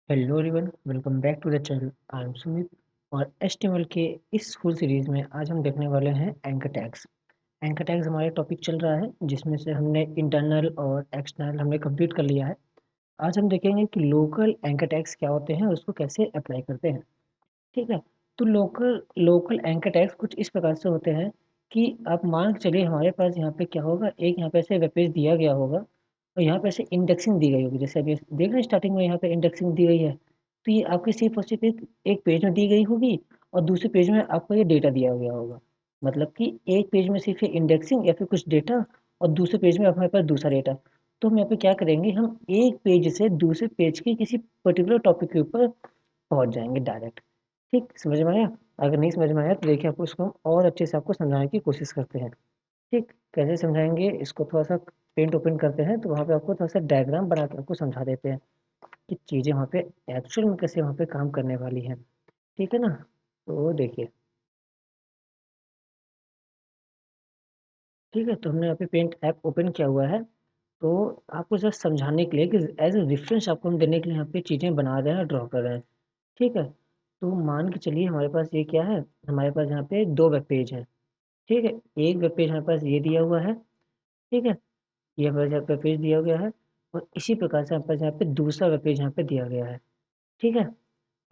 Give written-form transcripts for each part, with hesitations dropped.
Hello everyone, welcome back to the channel. I am Sumit और HTML के इस full series में आज हम देखने वाले हैं एंकर टैग्स। एंकर टैग्स हमारे टॉपिक चल रहा है जिसमें से हमने इंटरनल और एक्सटर्नल हमने कंप्लीट कर लिया है। आज हम देखेंगे कि लोकल एंकर टैग्स क्या होते हैं और उसको कैसे अप्लाई करते हैं। ठीक है। तो लोकल लोकल एंकर टैग्स कुछ इस प्रकार से होते हैं कि आप मान के चलिए हमारे पास यहाँ पे क्या होगा, एक यहाँ पे ऐसे वेब पेज दिया गया होगा और यहाँ पे ऐसे इंडेक्सिंग दी गई होगी। जैसे अभी देख रहे हैं स्टार्टिंग में यहाँ पे इंडेक्सिंग दी गई है, तो ये आपकी सिर्फ और सिर्फ एक पेज में दी गई होगी और दूसरे पेज में आपको ये डेटा दिया गया होगा। मतलब कि एक पेज में सिर्फ इंडेक्सिंग या फिर कुछ डेटा और दूसरे पेज में हमारे पास दूसरा डेटा। तो हम यहाँ पे क्या करेंगे, हम एक पेज से दूसरे पेज के किसी पर्टिकुलर टॉपिक के ऊपर पहुंच जाएंगे डायरेक्ट। ठीक, समझ में आया? अगर नहीं समझ में आया तो देखिए आपको इसको हम और अच्छे से आपको समझाने की कोशिश करते हैं। ठीक, कैसे समझाएंगे इसको, थोड़ा सा पेंट ओपन करते हैं तो वहाँ पे आपको थोड़ा सा डायग्राम बना के आपको समझा देते हैं कि चीज़ें वहाँ पे एक्चुअल में कैसे वहाँ पे काम करने वाली हैं। ठीक है ना? तो देखिए, ठीक है, तो हमने यहाँ पे पेंट ऐप ओपन किया हुआ है। तो आपको जस्ट समझाने के लिए कि एज ए रेफरेंस आपको हम देने के लिए यहाँ पे चीज़ें बना रहे हैं, ड्रॉ कर रहे हैं। ठीक है। तो मान के चलिए हमारे पास ये क्या है, हमारे पास यहाँ पे दो वेब पेज है। ठीक है, एक वेब पेज हमारे पास ये दिया हुआ है। ठीक है, ये हमारे यहाँ पे पेज दिया गया है और इसी प्रकार से हमारे पास यहाँ पे दूसरा वेब पेज यहाँ पे दिया गया है। ठीक है।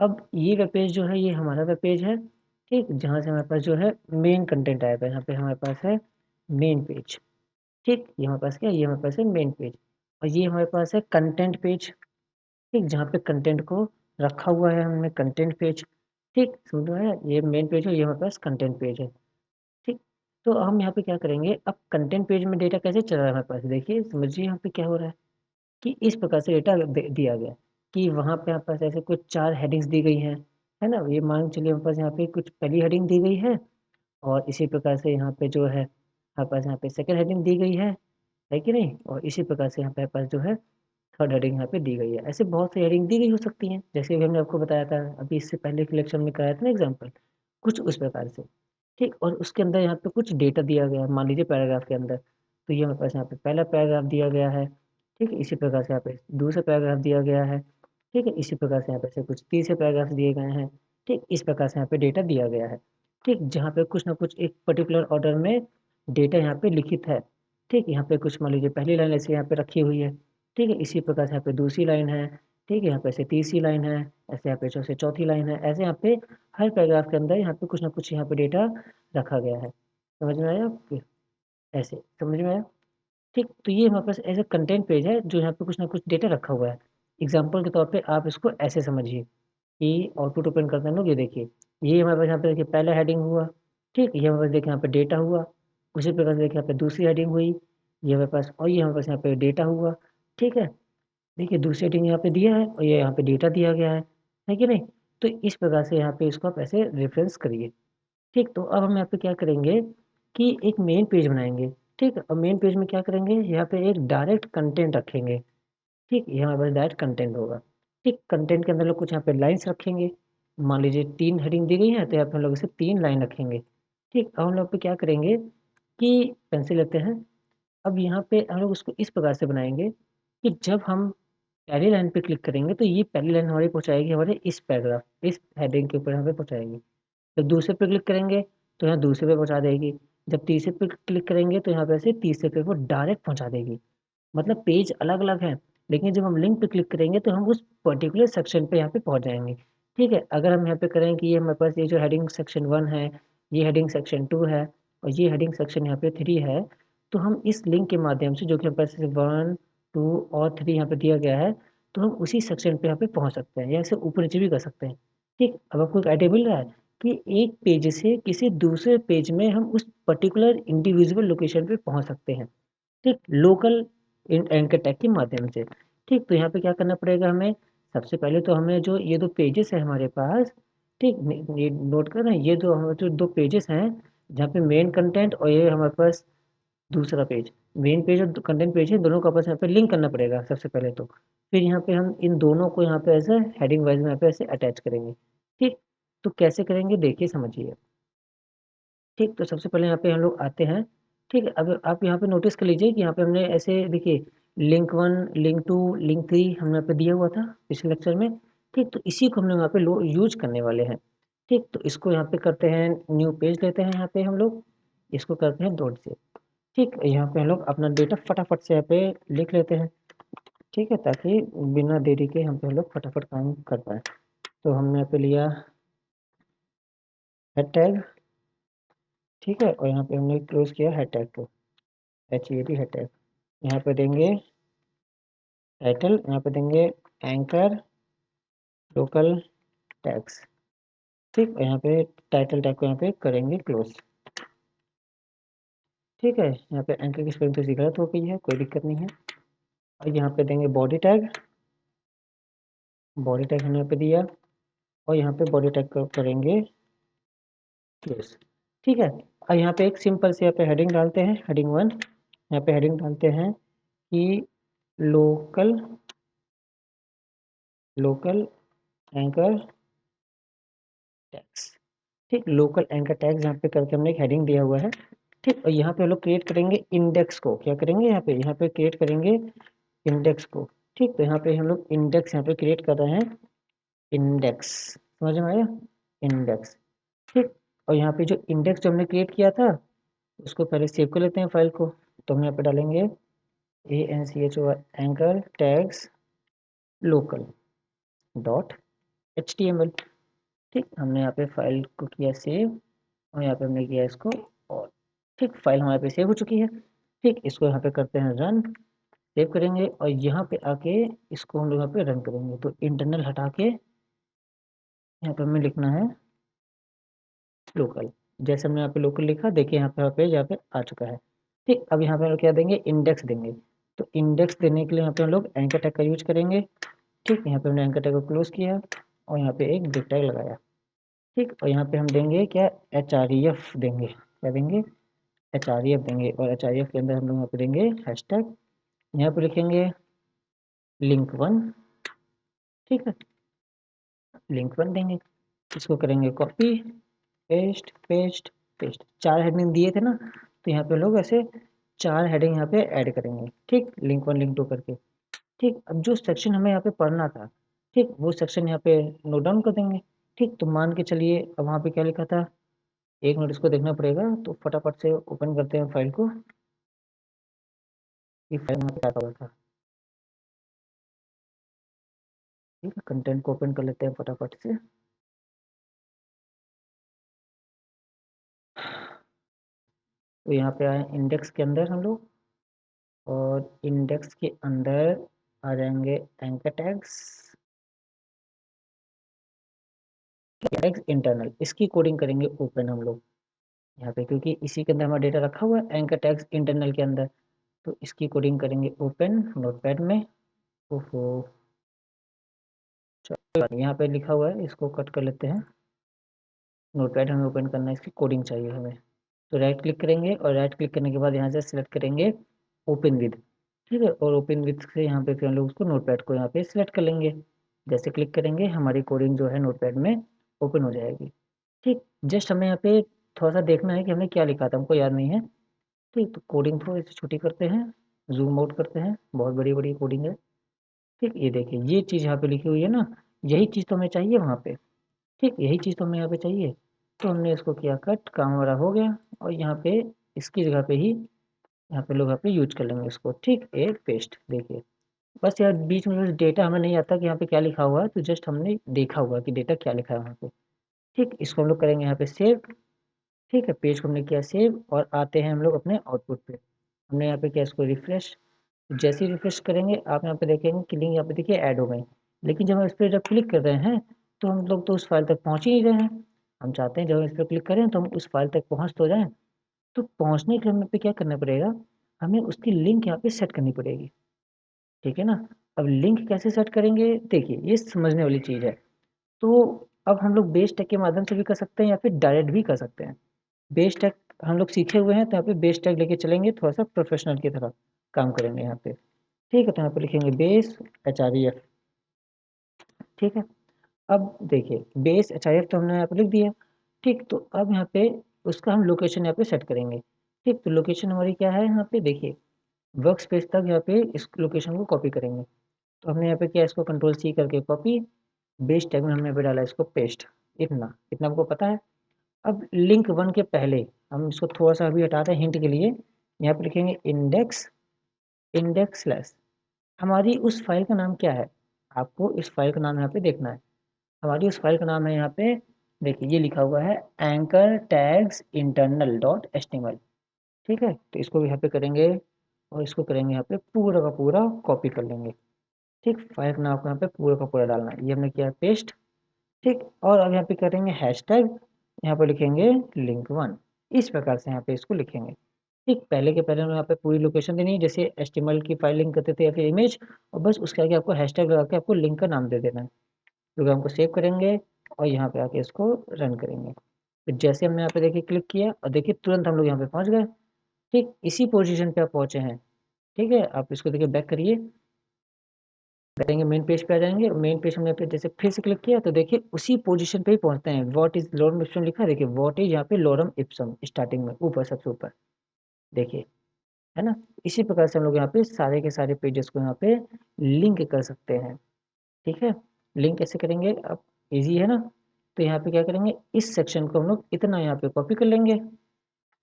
अब ये वेब पेज जो है ये हमारा वेब पेज है। ठीक, जहाँ से हमारे पास जो है मेन कंटेंट आएगा, यहाँ पे हमारे पास है मेन पेज। ठीक, ये हमारे पास क्या है, ये हमारे पास है मेन पेज और ये हमारे पास है कंटेंट पेज। ठीक, जहाँ पे कंटेंट को रखा हुआ है हमने कंटेंट पेज। ठीक, समझ में आया? ये मेन पेज है, ये हमारे पास कंटेंट पेज है। ठीक, तो हम यहाँ पे क्या करेंगे, अब कंटेंट पेज में डेटा कैसे चल रहा है हमारे पास, देखिए समझिए यहाँ पे क्या हो रहा है कि इस प्रकार से डेटा दिया गया कि वहाँ पे हमारे पास ऐसे कुछ 4 हेडिंग्स दी गई हैं, है ना? ये मान के चलिए हमारे पास यहाँ पे कुछ पहली हेडिंग दी गई है और इसी प्रकार से यहाँ पे जो है हमारे पास यहाँ पे सेकंड हेडिंग दी गई है कि नहीं? और इसी प्रकार से यहाँ पे हमारे पास जो है थर्ड हेडिंग यहाँ पे दी गई है। ऐसे बहुत सी हेडिंग दी गई हो सकती हैं, जैसे अभी हमने आपको बताया था, अभी इससे पहले के लेक्चर में कराया था ना एग्जाम्पल, कुछ उस प्रकार से। ठीक, और उसके अंदर यहाँ पे कुछ डेटा दिया गया है, मान लीजिए पैराग्राफ के अंदर, तो ये हमारे पास यहाँ पे पहला पैराग्राफ दिया गया है। ठीक है, इसी प्रकार से यहाँ पे दूसरा पैराग्राफ दिया गया है। ठीक है, इसी प्रकार से यहाँ पे से कुछ तीसरे पैराग्राफ दिए गए हैं। ठीक, इस प्रकार से यहाँ पे डेटा दिया गया है। ठीक, जहाँ पे कुछ ना कुछ एक पर्टिकुलर ऑर्डर में डेटा यहाँ पे लिखित है। ठीक, यहाँ पे कुछ मान लीजिए पहली लाइन ऐसे यहाँ पे रखी हुई है। ठीक है, इसी प्रकार से यहाँ पे दूसरी लाइन है। ठीक है, यहाँ पे ऐसे तीसरी लाइन है, ऐसे यहाँ पे चौथी लाइन है, ऐसे यहाँ पे हर पैराग्राफ के अंदर यहाँ पे कुछ ना कुछ यहाँ पे डेटा रखा गया है। समझ में आया आपके? ऐसे समझ में आया? ठीक, तो ये हमारे पास ऐसे कंटेंट पेज है जो यहाँ पे कुछ ना कुछ डेटा रखा हुआ है। एग्जाम्पल के तौर पे आप इसको ऐसे समझिए कि आउटपुट ओपन करते हैं लोग, ये देखिए, ये हमारे पास यहाँ पे देखिए पहला हेडिंग हुआ। ठीक, ये हमारे पास देखिए यहाँ पे डेटा हुआ। उसी प्रकार से देखिए यहाँ पे दूसरी हेडिंग हुई, ये हमारे पास, और ये हमारे पास यहाँ पे डेटा हुआ। ठीक है, देखिए दूसरी हेडिंग यहाँ पे दिया है और ये यहाँ पे डेटा दिया गया है कि नहीं? तो इस प्रकार से यहाँ पे इसको आप ऐसे रेफरेंस करिए। ठीक, तो अब हम यहाँ पे क्या करेंगे कि एक मेन पेज बनाएंगे। ठीक, और मेन पेज में क्या करेंगे, यहाँ पे एक डायरेक्ट कंटेंट रखेंगे। ठीक, ये हमारे पास डायरेक्ट कंटेंट होगा। ठीक, कंटेंट के अंदर लोग कुछ यहाँ पे लाइन्स रखेंगे। मान लीजिए 3 हेडिंग दी गई है तो यहाँ पे हम लोग इसे 3 लाइन रखेंगे। ठीक, अब हम लोग पे क्या करेंगे कि पेंसिल लेते हैं। अब यहाँ पे हम लोग उसको इस प्रकार से बनाएँगे कि जब हम पहली लाइन पे क्लिक करेंगे तो ये पहली लाइन हमारी पहुँचाएगी हमारे इस पैराग्राफ, इस हेडिंग के ऊपर यहाँ पे पहुँचाएगी। जब दूसरे पे क्लिक करेंगे तो यहाँ दूसरे पे पहुँचा देगी। जब तीसरे पे क्लिक करेंगे तो यहाँ पे से तीसरे पे वो डायरेक्ट पहुँचा देगी। मतलब पेज अलग-अलग हैं, लेकिन जब हम लिंक पे क्लिक करेंगे तो हम उस पर्टिकुलर सेक्शन पे यहाँ पे पहुँच जाएँगे। ठीक है, अगर हम यहाँ पे करें कि ये हमारे पास ये जो हेडिंग सेक्शन 1 है, ये हेडिंग सेक्शन 2 है और ये हेडिंग सेक्शन यहाँ पे 3 है, तो हम इस लिंक के माध्यम से जो कि हमारे पास 1, 2 और 3 यहाँ पे दिया गया है, तो हम उसी सेक्शन पे यहाँ पे पहुँच सकते हैं या इसे ऊपर-नीचे भी कर सकते हैं। ठीक, अब आपको एक आइडिया मिल रहा है कि एक पेज से किसी दूसरे पेज में हम उस पर्टिकुलर इंडिविजुअल लोकेशन पे पहुँच सकते हैं। ठीक, लोकल एंकर टैग के माध्यम से। ठीक, तो यहाँ पे क्या करना पड़ेगा हमें, सबसे पहले तो हमें जो ये 2 पेजेस हैं हमारे पास, ठीक, ये नोट कर रहे हैं, ये जो 2 पेजेस हैं, जहाँ पे मेन कंटेंट और ये हमारे पास दूसरा पेज, मेन पेज और कंटेंट पेज है, दोनों को आपस में यहाँ पे लिंक करना पड़ेगा सबसे पहले तो। फिर यहाँ पे हम इन दोनों को यहाँ पे ऐसे हेडिंग वाइज में यहाँ पे ऐसे अटैच करेंगे। ठीक, तो कैसे करेंगे देखिए समझिए। ठीक, तो सबसे पहले यहाँ पे हम लोग आते हैं। ठीक है, अब आप यहाँ पे नोटिस कर लीजिए कि यहाँ पे हमने ऐसे देखिए लिंक 1, लिंक 2, लिंक 3 हमने यहाँ पे दिया हुआ था पिछले लेक्चर में। ठीक, तो इसी को हम लोग यहाँ पे यूज करने वाले हैं। ठीक, तो इसको यहाँ पे करते हैं, न्यू पेज लेते हैं, यहाँ पे हम लोग इसको करते हैं डॉट से। ठीक, यहाँ पे हम लोग अपना डेटा फटाफट से यहाँ पे लिख लेते हैं। ठीक है, ताकि बिना देरी के हम लोग फटाफट काम कर पाए। तो हमने यहाँ पे लिया हेड टैग। ठीक है, और यहाँ पे हमने क्लोज किया हेड टैग को, HEAD हेड टैग। यहाँ पे देंगे टाइटल, यहाँ पे देंगे एंकर लोकल टैग्स। ठीक, और यहाँ पे टाइटल टैग को यहाँ पे करेंगे क्लोज। ठीक है, यहाँ पे एंकर की स्पेलिंग तो गलत हो गई है, कोई दिक्कत नहीं है। और यहाँ पे देंगे बॉडी टैग, बॉडी टैग हमने यहाँ पे दिया, और यहाँ पे बॉडी टैग करेंगे क्लोज। ठीक है, और यहाँ पे एक सिंपल से यहाँ पे हेडिंग डालते हैं, हेडिंग 1। यहाँ पे हेडिंग डालते हैं कि लोकल एंकर टैग्स। ठीक, लोकल एंकर टैग्स यहाँ पे करके हमने एक हेडिंग दिया हुआ है। ठीक, और यहाँ पे हम लोग क्रिएट करेंगे इंडेक्स को, क्या करेंगे यहाँ पे क्रिएट करेंगे इंडेक्स को। ठीक, तो यहाँ पे हम लोग इंडेक्स यहाँ पे क्रिएट कर रहे हैं, इंडेक्स, समझ में आया, इंडेक्स। ठीक, और यहाँ पे जो इंडेक्स जो हमने क्रिएट किया था उसको पहले सेव कर लेते हैं फाइल को। तो हम यहाँ पे डालेंगे ANCHOR anchor tags local dot HTML। ठीक, हमने यहाँ पे फाइल को किया सेव, और यहाँ पे हमने किया इसको और। ठीक, फाइल हमारे पे सेव हो चुकी है। ठीक, इसको यहाँ पे करते हैं रन, सेव करेंगे, और यहाँ पे आके इसको हम लोग यहाँ पे रन करेंगे। तो इंटरनल हटा के यहाँ पे हमें लिखना है लोकल। जैसे हमने यहाँ पे लोकल लिखा, देखिए यहाँ पे पेज यहाँ पे आ चुका है। ठीक, अब यहाँ पे हम लोग क्या देंगे, इंडेक्स देंगे। तो इंडेक्स देने के लिए यहाँ पे हम लोग एंकर टैग का यूज करेंगे। ठीक, यहाँ पे हमने एंकर टैग को क्लोज किया, और यहाँ पे एक बिग टैग लगाया। ठीक, और यहाँ पे हम देंगे क्या, href देंगे, क्या देंगे, href देंगे, और href के अंदर हम लोग यहाँ पे देंगे हैशटैग, यहाँ पे लिखेंगे लिंक 1। ठीक है, लिंक 1 देंगे, इसको करेंगे copy paste paste paste. 4 heading दिए थे ना, तो यहाँ पे लोग ऐसे 4 हेडिंग यहाँ पे ऐड करेंगे। ठीक, लिंक 1 लिंक 2 करके। ठीक, अब जो सेक्शन हमें यहाँ पे पढ़ना था, ठीक, वो सेक्शन यहाँ पे नोट डाउन कर देंगे। ठीक, तो मान के चलिए अब वहाँ पे क्या लिखा था, एक मिनट इसको देखना पड़ेगा, तो फटाफट से ओपन करते हैं फाइल को, कि फाइल में क्या हुआ था। ठीक है, कंटेंट को ओपन कर लेते हैं फटाफट से। तो यहाँ पे आए इंडेक्स के अंदर हम लोग, और इंडेक्स के अंदर आ जाएंगे एंकर टैग्स, टैग्स इंटरनल, इसकी कोडिंग करेंगे ओपन हम लोग यहाँ पे, क्योंकि इसी के अंदर हमारा डेटा रखा हुआ है एंकर टैग्स इंटरनल के अंदर। तो इसकी कोडिंग करेंगे ओपन नोटपैड में। ओहो, चलो यहाँ पे लिखा हुआ है, इसको कट कर लेते हैं। नोटपैड हमें ओपन करना है, इसकी कोडिंग चाहिए हमें। तो राइट क्लिक करेंगे, और राइट क्लिक करने के बाद यहाँ से सिलेक्ट करेंगे ओपन विद। ठीक है, और ओपन विद से यहाँ पे फिर हम लोग उसको नोटपैड को यहाँ पे सिलेक्ट कर लेंगे। जैसे क्लिक करेंगे हमारी कोडिंग जो है नोटपैड में ओपन हो जाएगी। ठीक, जस्ट हमें यहाँ पे थोड़ा सा देखना है कि हमने क्या लिखा था, हमको याद नहीं है। ठीक, तो कोडिंग थोड़ी सी छोटी करते हैं, जूम आउट करते हैं, बहुत बड़ी बड़ी कोडिंग है। ठीक, ये देखिए ये चीज़ यहाँ पे लिखी हुई है ना, यही चीज़ तो हमें चाहिए वहाँ पे। ठीक, यही चीज़ तो हमें यहाँ पे चाहिए। तो हमने इसको किया कट, काम हमारा हो गया, और यहाँ पे इसकी जगह पे ही यहाँ पे लोग यहाँ पे यूज कर लेंगे इसको। ठीक, एक पेस्ट, देखिए बस यार बीच में बस डेटा हमें नहीं आता कि यहाँ पे क्या लिखा हुआ है, तो जस्ट हमने देखा हुआ कि डेटा क्या लिखा है वहाँ पे। ठीक, इसको हम लोग करेंगे यहाँ पे सेव। ठीक है, पेज को हमने किया सेव, और आते हैं हम लोग अपने आउटपुट पे। हमने यहाँ पे किया इसको रिफ्रेश। जैसे ही रिफ्रेश करेंगे आप यहाँ पे देखेंगे कि लिंक यहाँ पे देखिए ऐड हो गई। लेकिन जब हम इस पर जब क्लिक कर रहे हैं, तो हम लोग तो उस फाइल तक पहुँच ही नहीं रहे हैं। हम चाहते हैं जब हम इस पर क्लिक करें तो हम उस फाइल तक पहुँच तो जाएं। तो पहुँचने के लिए हमें पे क्या करना पड़ेगा, हमें उसकी लिंक यहाँ पे सेट करनी पड़ेगी। ठीक है ना, अब लिंक कैसे सेट करेंगे, देखिए ये समझने वाली चीज़ है। तो अब हम लोग बेस टैग के माध्यम से भी कर सकते हैं, या फिर डायरेक्ट भी कर सकते हैं। बेस टैग हम लोग सीखे हुए हैं, तो यहाँ पे बेस टैग लेके चलेंगे, थोड़ा सा प्रोफेशनल की तरह काम करेंगे यहाँ पे। ठीक है, तो यहाँ पे लिखेंगे बेस HREF। ठीक है, अब देखिए बेस HREF तो हमने यहाँ पे लिख दिया। ठीक, तो अब यहाँ पे उसका हम लोकेशन यहाँ पे सेट करेंगे। ठीक, तो लोकेशन हमारी क्या है, यहाँ पे देखिए वर्क स्पेस तक यहाँ पे इस लोकेशन को कॉपी करेंगे। तो हमने यहाँ पे किया, इसको कंट्रोल C करके कॉपी, बेस टैग में हमने अभी डाला इसको पेस्ट, इतना इतना आपको पता है। अब लिंक 1 के पहले हम इसको थोड़ा सा अभी हटाते हैं हिंट के लिए, यहाँ पे लिखेंगे इंडेक्स, इंडेक्स स्लैश, हमारी उस फाइल का नाम क्या है, आपको इस फाइल का नाम यहाँ पे देखना है। हमारी उस फाइल का नाम है यहाँ पे, देखिए ये लिखा हुआ है anchor tags internal dot HTML. ठीक है, तो इसको भी यहाँ पे करेंगे और इसको करेंगे यहाँ पे पूरा का पूरा कॉपी कर लेंगे। ठीक, फाइल का नाम आपको यहाँ पे पूरा का पूरा डालना है, ये हमने किया पेस्ट। ठीक, और अब यहाँ पे करेंगे हैशटैग, यहाँ पे लिखेंगे लिंक 1, इस प्रकार से यहाँ पे इसको लिखेंगे। ठीक, पहले के पहले हमें यहाँ पे पूरी लोकेशन देनी है, जैसे एचटीएमएल की फाइल लिंक करते थे या फिर इमेज, और बस उसके आगे आपको हैशटैग लगा के आपको लिंक का नाम दे देना है। प्रोग्राम को सेव करेंगे और यहाँ पे आके इसको रन करेंगे। तो जैसे हमने यहाँ पे देखिए क्लिक किया और देखिए तुरंत हम लोग यहाँ पे पहुँच गए। ठीक, इसी पोजीशन पे आप पहुँचे हैं। ठीक है, आप इसको देखिए बैक करिए, करेंगे मेन पेज पे आ जाएंगे, मेन पेज हमने पे जैसे फिर से क्लिक किया तो देखिए उसी पोजीशन पे ही पहुँचते हैं। व्हाट इज लॉरम इप्सम लिखा है, देखिए व्हाट इज यहाँ पे लॉरम इप्सम स्टार्टिंग में ऊपर सबसे ऊपर, देखिए, है ना। इसी प्रकार से हम लोग यहाँ पे सारे के सारे पेजेस को यहाँ पे लिंक कर सकते हैं। ठीक है, लिंक कैसे करेंगे अब, इजी है ना। तो यहाँ पे क्या करेंगे, इस सेक्शन को हम लोग इतना यहाँ पे कॉपी कर लेंगे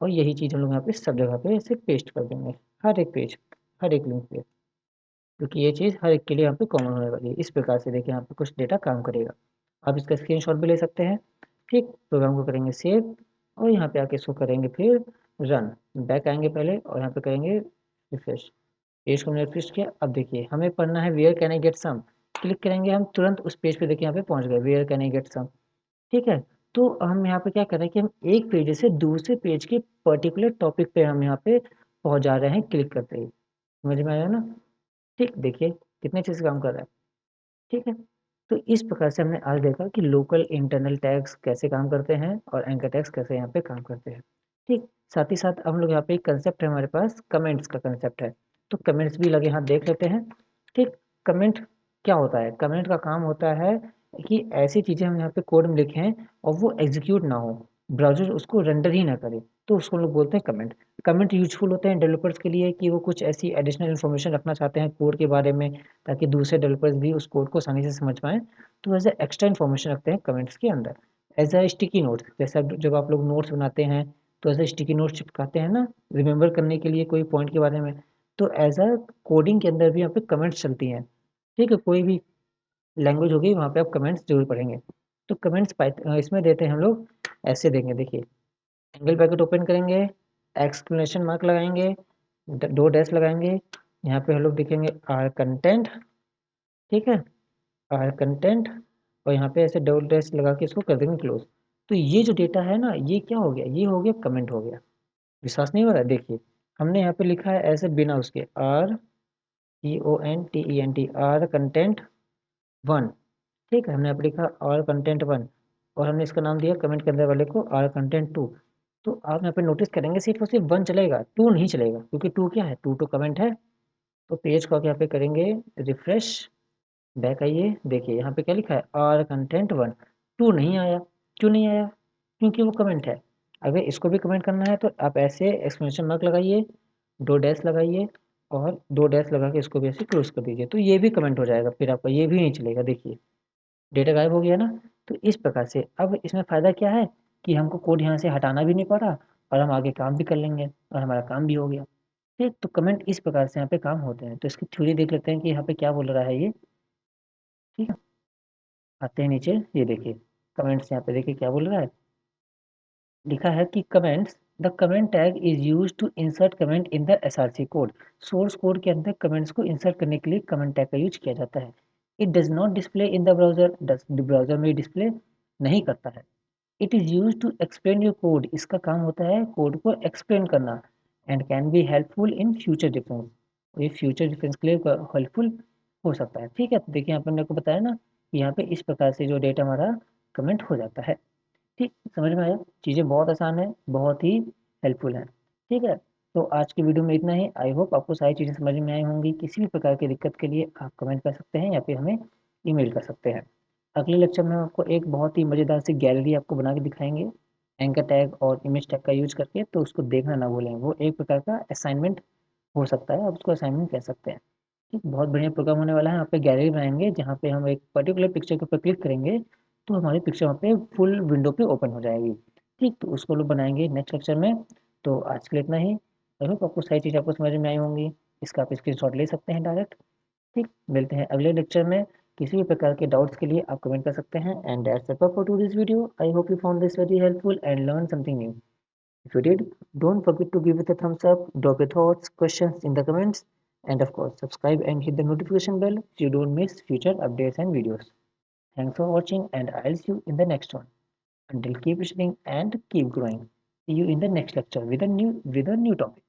और यही चीज़ हम लोग यहाँ पे सब जगह पे ऐसे पेस्ट कर देंगे, हर एक पेज, हर एक लिंक पे, क्योंकि ये चीज़ हर एक के लिए यहाँ पे कॉमन होने वाली है। इस प्रकार से देखिए यहाँ पे कुछ डेटा काम करेगा। आप इसका स्क्रीनशॉट भी ले सकते हैं। ठीक, प्रोग्राम को करेंगे सेव और यहाँ पे आके इसको करेंगे फिर रन, बैक आएंगे पहले और यहाँ पे करेंगे रिफ्रेश। पेज को हमने रिफ्रेश किया, अब देखिए हमें पढ़ना है where can I get some, click करेंगे हम तुरंत उस पेज पे, देखिए यहाँ पे पहुँच गए where can I get some. ठीक है, तो हम यहाँ पे क्या कर रहे हैं कि हम एक पेज से दूसरे पेज के पर्टिकुलर टॉपिक पे हम यहाँ पे पहुँच जा रहे हैं क्लिक करते ही। समझ में आया ना। ठीक, देखिए कितने अच्छे से काम कर रहा है। ठीक है, तो इस प्रकार से हमने आज देखा कि लोकल इंटरनल टैग्स कैसे काम करते हैं और एंकर टैग्स कैसे यहाँ पे काम करते हैं। ठीक, साथ ही साथ हम लोग यहाँ पे एक कंसेप्ट है हमारे पास, कमेंट्स का कंसेप्ट है, तो कमेंट्स भी लगे हाथ देख लेते हैं। ठीक, कमेंट क्या होता है, कमेंट का काम होता है कि ऐसी चीज़ें हम यहाँ पे कोड में लिखें और वो एग्जीक्यूट ना हो, ब्राउज़र उसको रेंडर ही ना करे, तो उसको लोग बोलते हैं कमेंट। कमेंट यूजफुल होते हैं डेवलपर्स के लिए कि वो कुछ ऐसी एडिशनल इन्फॉर्मेशन रखना चाहते हैं कोड के बारे में, ताकि दूसरे डेवलपर्स भी उस कोड को आसानी से समझ पाएँ, तो एज़ अ एक्स्ट्रा इन्फॉर्मेशन रखते हैं कमेंट्स के अंदर। एज़ अ स्टिकी नोट्स, जैसे अब जब आप लोग नोट्स बनाते हैं तो एज़ अ स्टिकी नोट्स चिपकाते हैं ना, रिमेंबर करने के लिए कोई पॉइंट के बारे में, तो एज़ अ कोडिंग के अंदर भी यहाँ पे कमेंट्स चलती हैं। ठीक है, कोई भी लैंग्वेज होगी वहाँ पे आप कमेंट्स ज़रूर पढ़ेंगे। तो कमेंट्स इसमें देते हैं हम लोग, ऐसे देंगे, देखिए एंगल ब्रैकेट ओपन करेंगे, एक्सक्लेमेशन मार्क लगाएंगे, दो डैश लगाएंगे, यहाँ पे हम लोग देखेंगे आर कंटेंट। ठीक है, आर कंटेंट, और यहाँ पे ऐसे डबल डैश लगा के इसको कर देंगे क्लोज। तो ये जो डेटा है ना, ये क्या हो गया, ये हो गया कमेंट हो गया। विश्वास नहीं हो रहा है, देखिए हमने यहाँ पे लिखा है ऐसे बिना उसके, R E O N T E N T, R content 1। ठीक है, हमने यहाँ पे लिखा आर कंटेंट 1 और हमने इसका नाम दिया कमेंट के अंदर वाले को आर कंटेंट 2। तो आप यहाँ पे नोटिस करेंगे सिर्फ और सिर्फ 1 चलेगा, 2 नहीं चलेगा, क्योंकि 2 क्या है, 2 तो कमेंट है। तो पेज को आके यहाँ पे करेंगे रिफ्रेश, बैक आइए, देखिए यहाँ पे क्या लिखा है आर कंटेंट 1, 2 नहीं आया। क्यों नहीं आया, क्योंकि वो कमेंट है। अगर इसको भी कमेंट करना है तो आप ऐसे एक्सक्लेमेशन मार्क लगाइए, दो डैश लगाइए और दो डैश लगा के इसको भी ऐसे क्लोज कर दीजिए, तो ये भी कमेंट हो जाएगा, फिर आपका ये भी नहीं चलेगा, देखिए डेटा गायब हो गया ना। तो इस प्रकार से अब इसमें फ़ायदा क्या है कि हमको कोड यहाँ से हटाना भी नहीं पड़ा और हम आगे काम भी कर लेंगे और हमारा काम भी हो गया। ठीक, तो कमेंट इस प्रकार से यहाँ पे काम होते हैं। तो इसकी थ्योरी देख लेते हैं कि यहाँ पे क्या बोल रहा है ये। ठीक है, आते हैं नीचे, ये देखिए कमेंट्स, यहाँ पे देखिए क्या बोल रहा है, लिखा है कि comments, the comment tag is use to insert comment in the SRC code. Source code के अंदर कमेंट्स को इंसर्ट करने के लिए कमेंट टैग का यूज किया जाता है। It does not display in the browser, browser में डिस्प्ले नहीं करता है। It is use to explain your code, इसका काम होता है कोड को एक्सप्लेन करना, and can be helpful in future difference, ये फ्यूचर डिफरेंस के लिए हेल्पफुल हो सकता है। ठीक है, तो देखिए यहाँ पर मैंने को बताया ना कि यहाँ पे इस प्रकार से जो डेटा हमारा कमेंट हो जाता है। ठीक, समझ में आया, चीज़ें बहुत आसान है, बहुत ही हेल्पफुल है। ठीक है, तो आज की वीडियो में इतना ही। आई होप आपको सारी चीज़ें समझ में आई होंगी। किसी भी प्रकार की दिक्कत के लिए आप कमेंट कर सकते हैं या फिर हमें ईमेल कर सकते हैं। अगले लेक्चर में हम आपको एक बहुत ही मज़ेदार सी गैलरी आपको बना के दिखाएंगे एंकर टैग और इमेज टैग का यूज करके, तो उसको देखना ना भूलें, वो एक प्रकार का असाइनमेंट हो सकता है, आप उसको असाइनमेंट कह सकते हैं। ठीक, बहुत बढ़िया प्रोग्राम होने वाला है। यहाँ पे गैलरी बनाएंगे जहाँ पे हम एक पर्टिकुलर पिक्चर के ऊपर क्लिक करेंगे तो हमारी पिक्चर वहाँ पे फुल विंडो पे ओपन हो जाएगी। ठीक, तो उसको लोग बनाएंगे नेक्स्ट लेक्चर में। तो आज के लिए इतना ही। आई होप आपको सारी चीज़ आपको समझ में आई होंगी। इसका आप स्क्रीनशॉट ले सकते हैं डायरेक्ट। ठीक, मिलते हैं अगले लेक्चर में। किसी भी प्रकार के डाउट्स के लिए आप कमेंट कर सकते हैं। And that's it for to this video. I hope you found this very helpful and learn something new. If you did, don't forget to give it a thumbs up, drop your thoughts, questions in the comments, and of course, subscribe and hit the notification bell so you don't miss future updates and videos. Thanks for watching, and I'll see you in the next one. Until keep listening and keep growing. See you in the next lecture with a new topic.